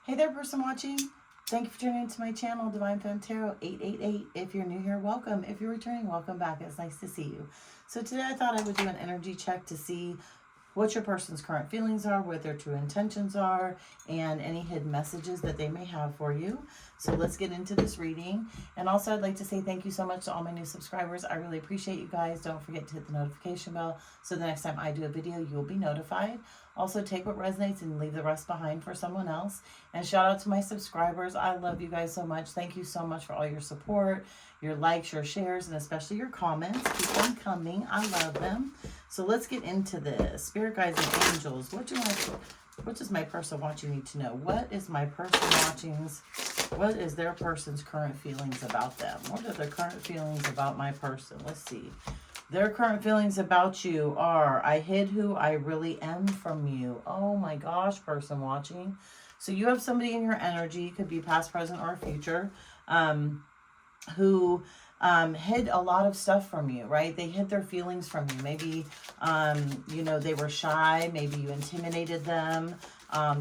Hey there, person watching. Thank you for tuning into my channel, Divine Femme Tarot 888. If you're new here, welcome. If you're returning, welcome back. It's nice to see you. So today I thought I would do an energy check to see what your person's current feelings are, what their true intentions are, and any hidden messages that they may have for you. So let's get into this reading. And also I'd like to say thank you so much to all my new subscribers. I really appreciate you guys. Don't forget to hit the notification bell so the next time I do a video, you will be notified. Also, take what resonates and leave the rest behind for someone else. And shout out to my subscribers. I love you guys so much. Thank you so much for all your support, your likes, your shares, and especially your comments. Keep them coming. I love them. So let's get into this. Spirit guides and angels. What does my person watching need to know? What is my person watching's? What is their person's current feelings about them? What are their current feelings about my person? Let's see. Their current feelings about you are, I hid who I really am from you. Oh my gosh, person watching. So you have somebody in your energy, could be past, present, or future, who hid a lot of stuff from you, right? They hid their feelings from you. Maybe, you know, they were shy. Maybe you intimidated them.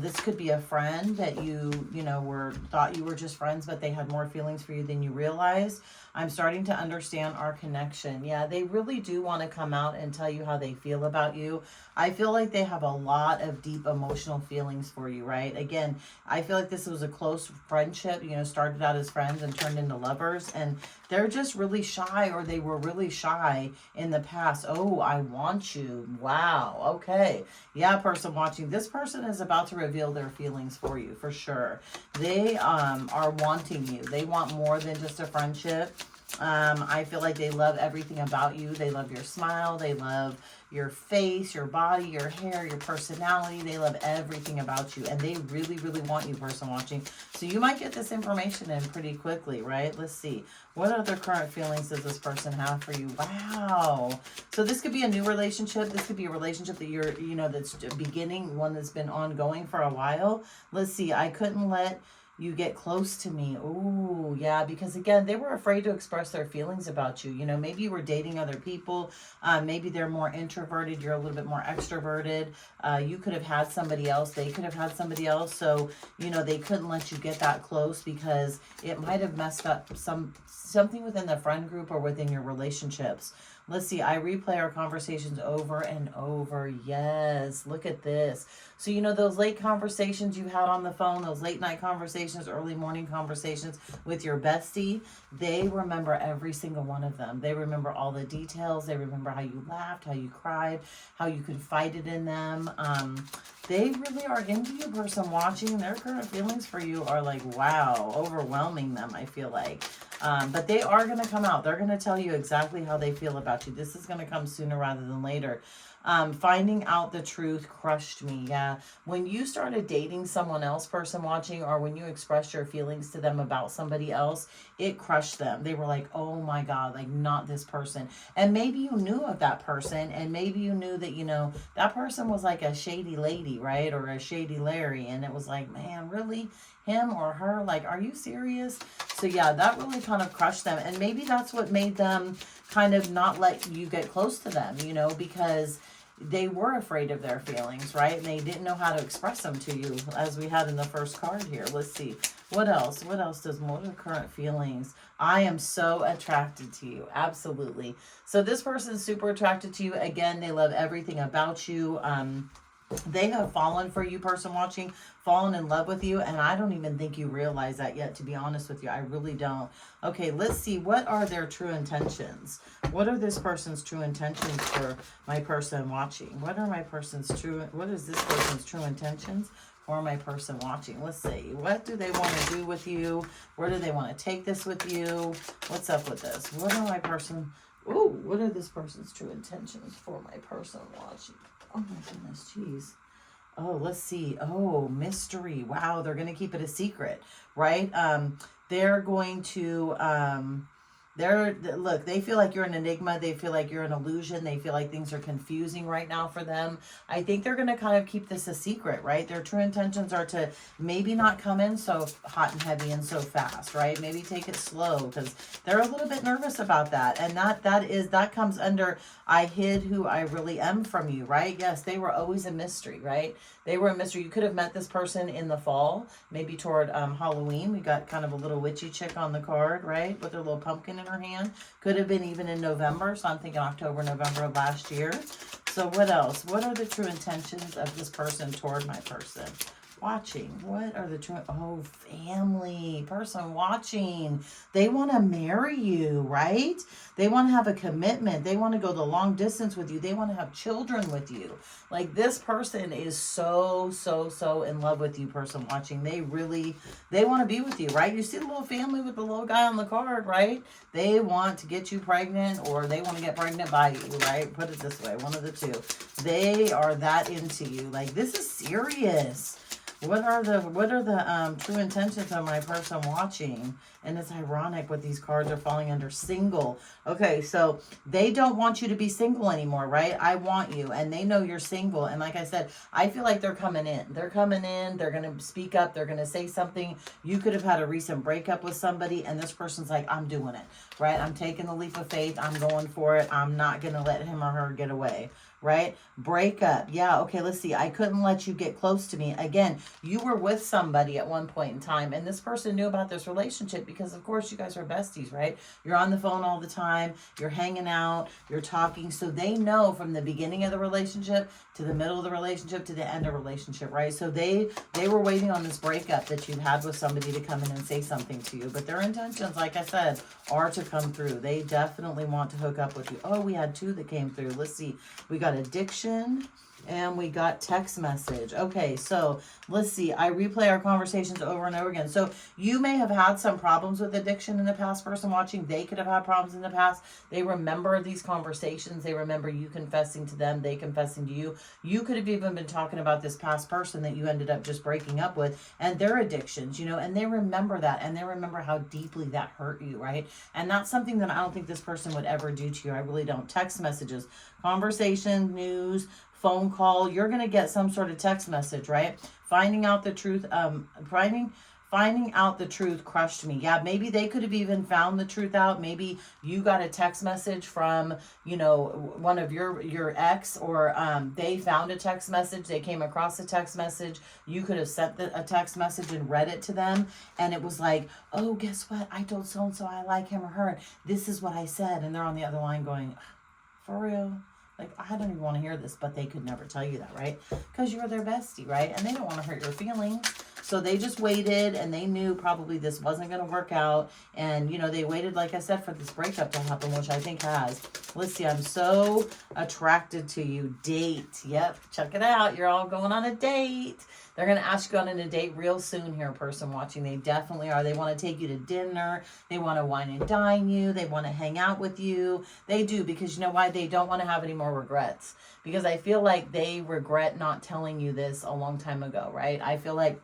This could be a friend that you know, thought you were just friends, but they had more feelings for you than you realized. I'm starting to understand our connection. Yeah, they really do want to come out and tell you how they feel about you. I feel like they have a lot of deep emotional feelings for you, right? Again, I feel like this was a close friendship, you know, started out as friends and turned into lovers, and they're just really shy, or they were really shy in the past. Oh, I want you. Wow. Okay. Yeah, person watching. This person is about to reveal their feelings for you, for sure. They are wanting you. They want more than just a friendship. I feel like they love everything about you. They love your smile. They love your face, your body, your hair, your personality. They love everything about you, and they really, really want you, person watching. So you might get this information in pretty quickly, right? Let's see. What other current feelings does this person have for you? Wow. So this could be a new relationship. This could be a relationship that you're, you know, that's beginning, one that's been ongoing for a while. Let's see. I couldn't let you get close to me. Oh, yeah, because again, they were afraid to express their feelings about you. You know, maybe you were dating other people. Maybe they're more introverted. You're a little bit more extroverted. You could have had somebody else. They could have had somebody else. So, you know, they couldn't let you get that close because it might have messed up something within the friend group or within your relationships. Let's see. I replay our conversations over and over. Yes. Look at this. So, you know, those late conversations you had on the phone, those late night conversations, early morning conversations with your bestie, they remember every single one of them. They remember all the details. They remember how you laughed, how you cried, how you confided in them. They really are into you, person watching. Their current feelings for you are like, wow, overwhelming them, I feel like. But they are going to come out. They're going to tell you exactly how they feel about you. This is going to come sooner rather than later. Finding out the truth crushed me. Yeah. When you started dating someone else, person watching, or when you expressed your feelings to them about somebody else, it crushed them. They were like, oh my God, like not this person. And maybe you knew of that person, and maybe you knew that, you know, that person was like a shady lady, right? Or a shady Larry. And it was like, man, really? Him or her? Like, are you serious? So yeah, that really kind of crushed them. And maybe that's what made them kind of not let you get close to them, you know, because they were afraid of their feelings, right? And they didn't know how to express them to you, as we had in the first card here. Let's see. What else? What else does more of current feelings? I am so attracted to you. Absolutely. So this person is super attracted to you. Again, they love everything about you. They have fallen for you, person watching, fallen in love with you, and I don't even think you realize that yet, to be honest with you. I really don't. Okay, let's see. What are their true intentions? What are this person's true intentions for my person watching? What is this person's true intentions for my person watching? Let's see. What do they want to do with you? Where do they want to take this with you? What's up with this? What are this person's true intentions for my person watching? Oh my goodness, jeez. Oh, let's see. Oh, mystery. Wow, they're going to keep it a secret, right? They're going to Look, they feel like you're an enigma. They feel like you're an illusion. They feel like things are confusing right now for them. I think they're going to kind of keep this a secret, right? Their true intentions are to maybe not come in so hot and heavy and so fast, right? Maybe take it slow, because they're a little bit nervous about that. And that comes under, I hid who I really am from you, right? Yes, they were always a mystery, right? They were a mystery. You could have met this person in the fall, maybe toward Halloween. We got kind of a little witchy chick on the card, right? With her little pumpkin in her hand. Could have been even in November. So I'm thinking October, November of last year. So what else? What are the true intentions of this person toward my person? Watching. What are the true... Oh, family. Person watching. They want to marry you, right? They want to have a commitment. They want to go the long distance with you. They want to have children with you. Like, this person is so in love with you, person watching. They want to be with you, right? You see the little family with the little guy on the card, right? They want to get you pregnant, or they want to get pregnant by you, right? Put it this way, one of the two. They are that into you. Like, this is serious. What are the true intentions of my person watching? And it's ironic what these cards are falling under. Single. Okay, so they don't want you to be single anymore, right? I want you, and they know you're single. And like I said, I feel like they're coming in. They're coming in. They're going to speak up. They're going to say something. You could have had a recent breakup with somebody, and this person's like, I'm doing it, right? I'm taking the leap of faith. I'm going for it. I'm not going to let him or her get away. Right? Breakup. Yeah, okay, let's see. I couldn't let you get close to me. Again, you were with somebody at one point in time, and this person knew about this relationship because, of course, you guys are besties, right? You're on the phone all the time. You're hanging out. You're talking. So they know from the beginning of the relationship to the middle of the relationship to the end of the relationship, right? So they were waiting on this breakup that you had with somebody to come in and say something to you. But their intentions, like I said, are to come through. They definitely want to hook up with you. Oh, we had two that came through. Let's see. We got addiction and we got text message. Okay, so let's see. I replay our conversations over and over again. So you may have had some problems with addiction in the past. Person watching, they could have had problems in the past. They remember these conversations. They remember you confessing to them, they confessing to you. You could have even been talking about this past person that you ended up just breaking up with and their addictions, and they remember that, and they remember how deeply that hurt you, right? And that's something that I don't think this person would ever do to you. I really don't. Text messages, conversation, news, phone call, you're going to get some sort of text message, right? Finding out the truth, finding out the truth crushed me. Yeah, maybe they could have even found the truth out. Maybe you got a text message from, one of your ex, or they found a text message. They came across a text message. You could have sent a text message and read it to them. And it was like, oh, guess what? I told so-and-so I like him or her. This is what I said. And they're on the other line going, for real? Like, I don't even want to hear this, but they could never tell you that, right? Because you were their bestie, right? And they don't want to hurt your feelings. So they just waited, and they knew probably this wasn't going to work out. And, they waited, like I said, for this breakup to happen, which I think has. Let's see, I'm so attracted to you. Date. Yep, check it out. You're all going on a date. They're going to ask you on a date real soon here, person watching. They definitely are. They want to take you to dinner. They want to wine and dine you. They want to hang out with you. They do, because you know why? They don't want to have any more regrets. Because I feel like they regret not telling you this a long time ago, right? I feel like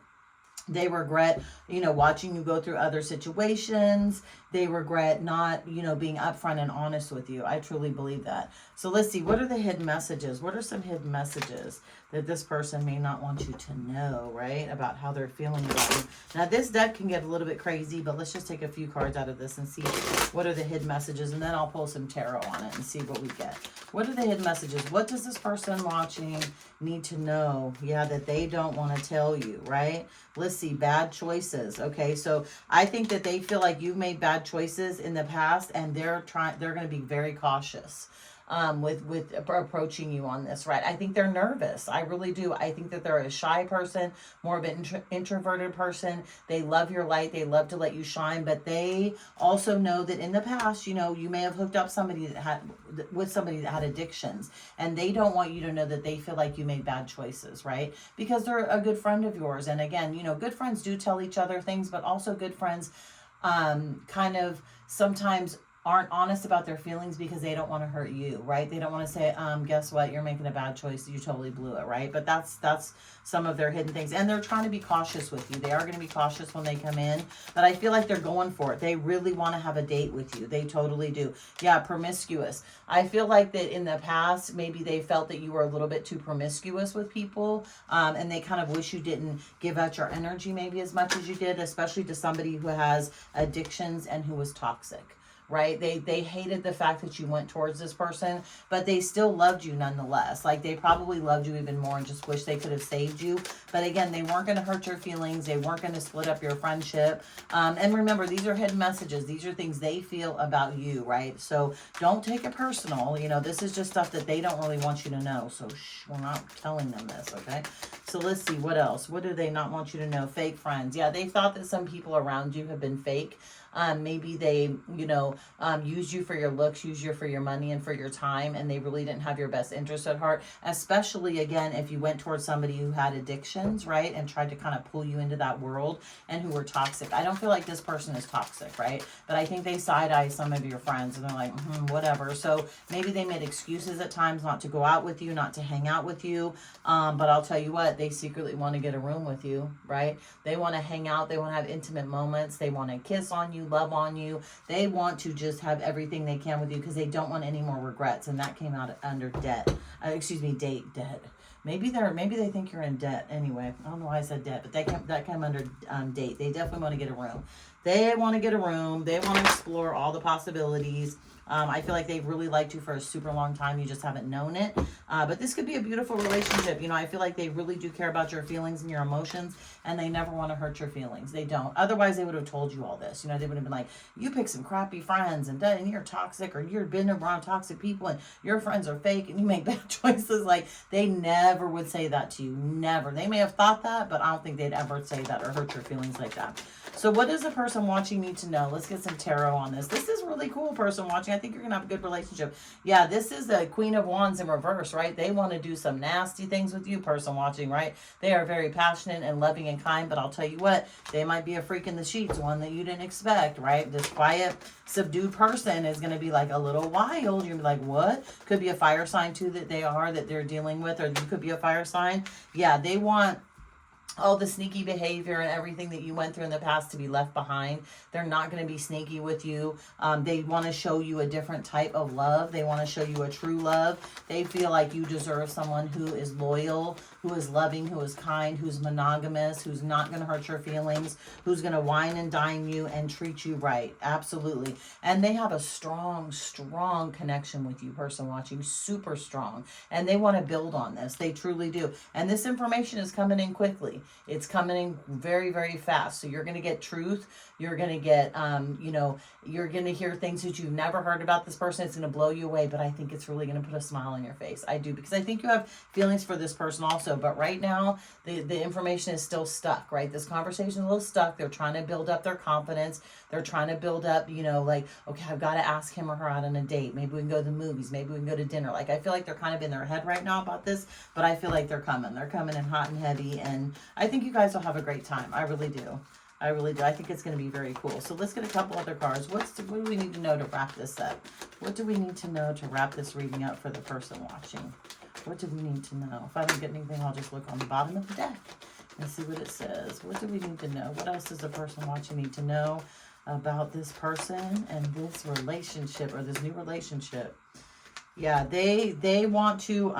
they regret, watching you go through other situations. They regret not, being upfront and honest with you. I truly believe that. So let's see. What are the hidden messages? What are some hidden messages that this person may not want you to know, right? About how they're feeling about you. Now, this deck can get a little bit crazy, but let's just take a few cards out of this and see what are the hidden messages. And then I'll pull some tarot on it and see what we get. What are the hidden messages? What does this person watching need to know? Yeah, that they don't want to tell you, right? Let's see. Bad choices. Okay, so I think that they feel like you've made bad choices in the past, and they're going to be very cautious with approaching you on this, right? I think they're nervous. I really do. I think that they're a shy person, more of an introverted person. They love your light. They love to let you shine, but they also know that in the past, you may have hooked up with somebody that had addictions, and they don't want you to know that they feel like you made bad choices, right? Because they're a good friend of yours. And again, good friends do tell each other things, but also good friends kind of sometimes aren't honest about their feelings because they don't want to hurt you, right? They don't want to say, guess what, you're making a bad choice, you totally blew it, right? But that's some of their hidden things. And they're trying to be cautious with you. They are going to be cautious when they come in, but I feel like they're going for it. They really want to have a date with you. They totally do. Yeah, promiscuous. I feel like that in the past, maybe they felt that you were a little bit too promiscuous with people, and they kind of wish you didn't give out your energy maybe as much as you did, especially to somebody who has addictions and who was toxic. Right? They hated the fact that you went towards this person, but they still loved you nonetheless. Like, they probably loved you even more and just wish they could have saved you. But again, they weren't going to hurt your feelings. They weren't going to split up your friendship. And remember, these are hidden messages. These are things they feel about you, right? So don't take it personal. You know, this is just stuff that they don't really want you to know. So we're not telling them this, okay? So let's see, what else? What do they not want you to know? Fake friends. Yeah, they thought that some people around you have been fake. Maybe they, use you for your looks, use you for your money and for your time, and they really didn't have your best interest at heart, especially, again, if you went towards somebody who had addictions, right, and tried to kind of pull you into that world and who were toxic. I don't feel like this person is toxic, right, but I think they side-eye some of your friends, and they're like, whatever. So maybe they made excuses at times not to go out with you, not to hang out with you, but I'll tell you what, they secretly want to get a room with you, right? They want to hang out, they want to have intimate moments, they want to kiss on you, love on you. They want to just have everything they can with you because they don't want any more regrets. And that came out under debt. Debt. Maybe they think you're in debt. Anyway, I don't know why I said debt, but that came under date. They definitely want to get a room. They want to get a room. They want to explore all the possibilities. I feel like they've really liked you for a super long time. You just haven't known it. But this could be a beautiful relationship. I feel like they really do care about your feelings and your emotions, and they never want to hurt your feelings. They don't. Otherwise, they would have told you all this. They would have been like, you pick some crappy friends, and you're toxic, or you've been around toxic people, and your friends are fake, and you make bad choices. Like, they never would say that to you. Never. They may have thought that, but I don't think they'd ever say that or hurt your feelings like that. So what does a person watching need to know? Let's get some tarot on this. This is really cool, person watching. I think you're going to have a good relationship. Yeah, this is the Queen of Wands in reverse, right? They want to do some nasty things with you, person watching, right? They are very passionate and loving and kind, but I'll tell you what, they might be a freak in the sheets, one that you didn't expect, right? This quiet, subdued person is going to be like a little wild. You're going to be like, what? Could be a fire sign too that they're dealing with, or you could be a fire sign. Yeah, they want all the sneaky behavior and everything that you went through in the past to be left behind. They're not going to be sneaky with you. They want to show you a different type of love. They want to show you a true love. They feel like you deserve someone who is loyal, who is loving, who is kind, who's monogamous, who's not going to hurt your feelings, who's going to wine and dine you and treat you right. Absolutely. And they have a strong, strong connection with you, person watching, super strong. And they want to build on this. They truly do. And this information is coming in quickly. It's coming in very, very fast. So you're going to get truth. You're going to get, you're going to hear things that you've never heard about this person. It's going to blow you away, but I think it's really going to put a smile on your face. I do, because I think you have feelings for this person also. But right now, the information is still stuck, right? This conversation is a little stuck. They're trying to build up their confidence. They're trying to build up, okay, I've got to ask him or her out on a date. Maybe we can go to the movies. Maybe we can go to dinner. Like, I feel like they're kind of in their head right now about this, but I feel like they're coming. They're coming in hot and heavy, and I think you guys will have a great time. I really do. I really do. I think it's going to be very cool. So let's get a couple other cards. What do we need to know to wrap this up? What do we need to know to wrap this reading up for the person watching? What do we need to know? If I don't get anything, I'll just look on the bottom of the deck and see what it says. What do we need to know? What else does the person watching need to know about this person and this relationship, or this new relationship? Yeah, they want to,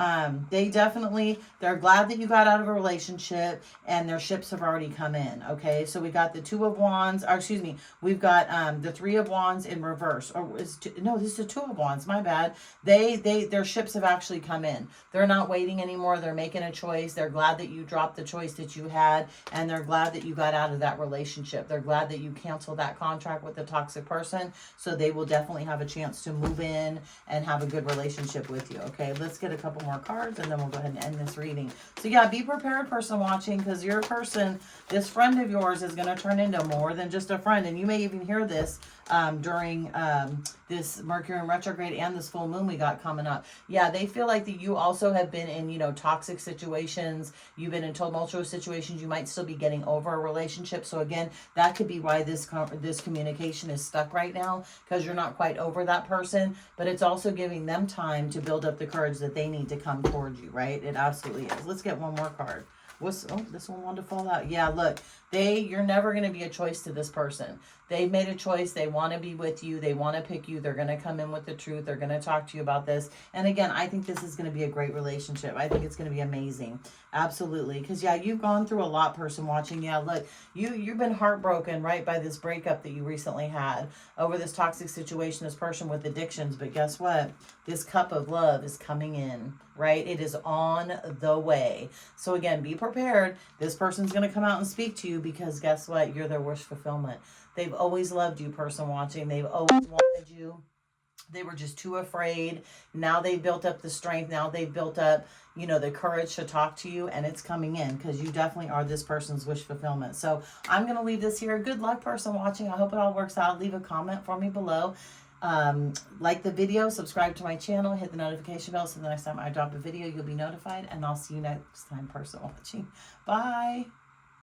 they're glad that you got out of a relationship, and their ships have already come in, okay? So we got the we've got the Three of Wands in reverse. This is the Two of Wands, my bad. Their ships have actually come in. They're not waiting anymore. They're making a choice. They're glad that you dropped the choice that you had, and they're glad that you got out of that relationship. They're glad that you canceled that contract with the toxic person, so they will definitely have a chance to move in and have a good relationship relationship with you. Okay, let's get a couple more cards and then we'll go ahead and end this reading. So yeah, be prepared, person watching, because your person, this friend of yours, is going to turn into more than just a friend. And you may even hear this during this Mercury in retrograde and this full moon we got coming up. Yeah, they feel like that you also have been in, you know, toxic situations. You've been in tumultuous situations. You might still be getting over a relationship. So again, that could be why this communication is stuck right now, because you're not quite over that person. But it's also giving them time to build up the courage that they need to come towards you, right? It absolutely is. Let's get one more card. This one wanted to fall out. Yeah, look, you're never going to be a choice to this person. They've made a choice. They want to be with you. They want to pick you. They're going to come in with the truth. They're going to talk to you about this. And again, I think this is going to be a great relationship. I think it's going to be amazing. Absolutely. Because yeah, you've gone through a lot, person watching. Yeah, look, you've been heartbroken, right, by this breakup that you recently had over this toxic situation, this person with addictions. But guess what? This cup of love is coming in, right? It is on the way. So again, be prepared. This person's going to come out and speak to you, because guess what? You're their wish fulfillment. They've always loved you, person watching. They've always wanted you. They were just too afraid. Now they've built up the strength. Now they've built up, you know, the courage to talk to you, and it's coming in, because you definitely are this person's wish fulfillment. So I'm going to leave this here. Good luck, person watching. I hope it all works out. Leave a comment for me below. Like the video, subscribe to my channel, hit the notification bell so the next time I drop a video, you'll be notified, and I'll see you next time, person watching. Bye.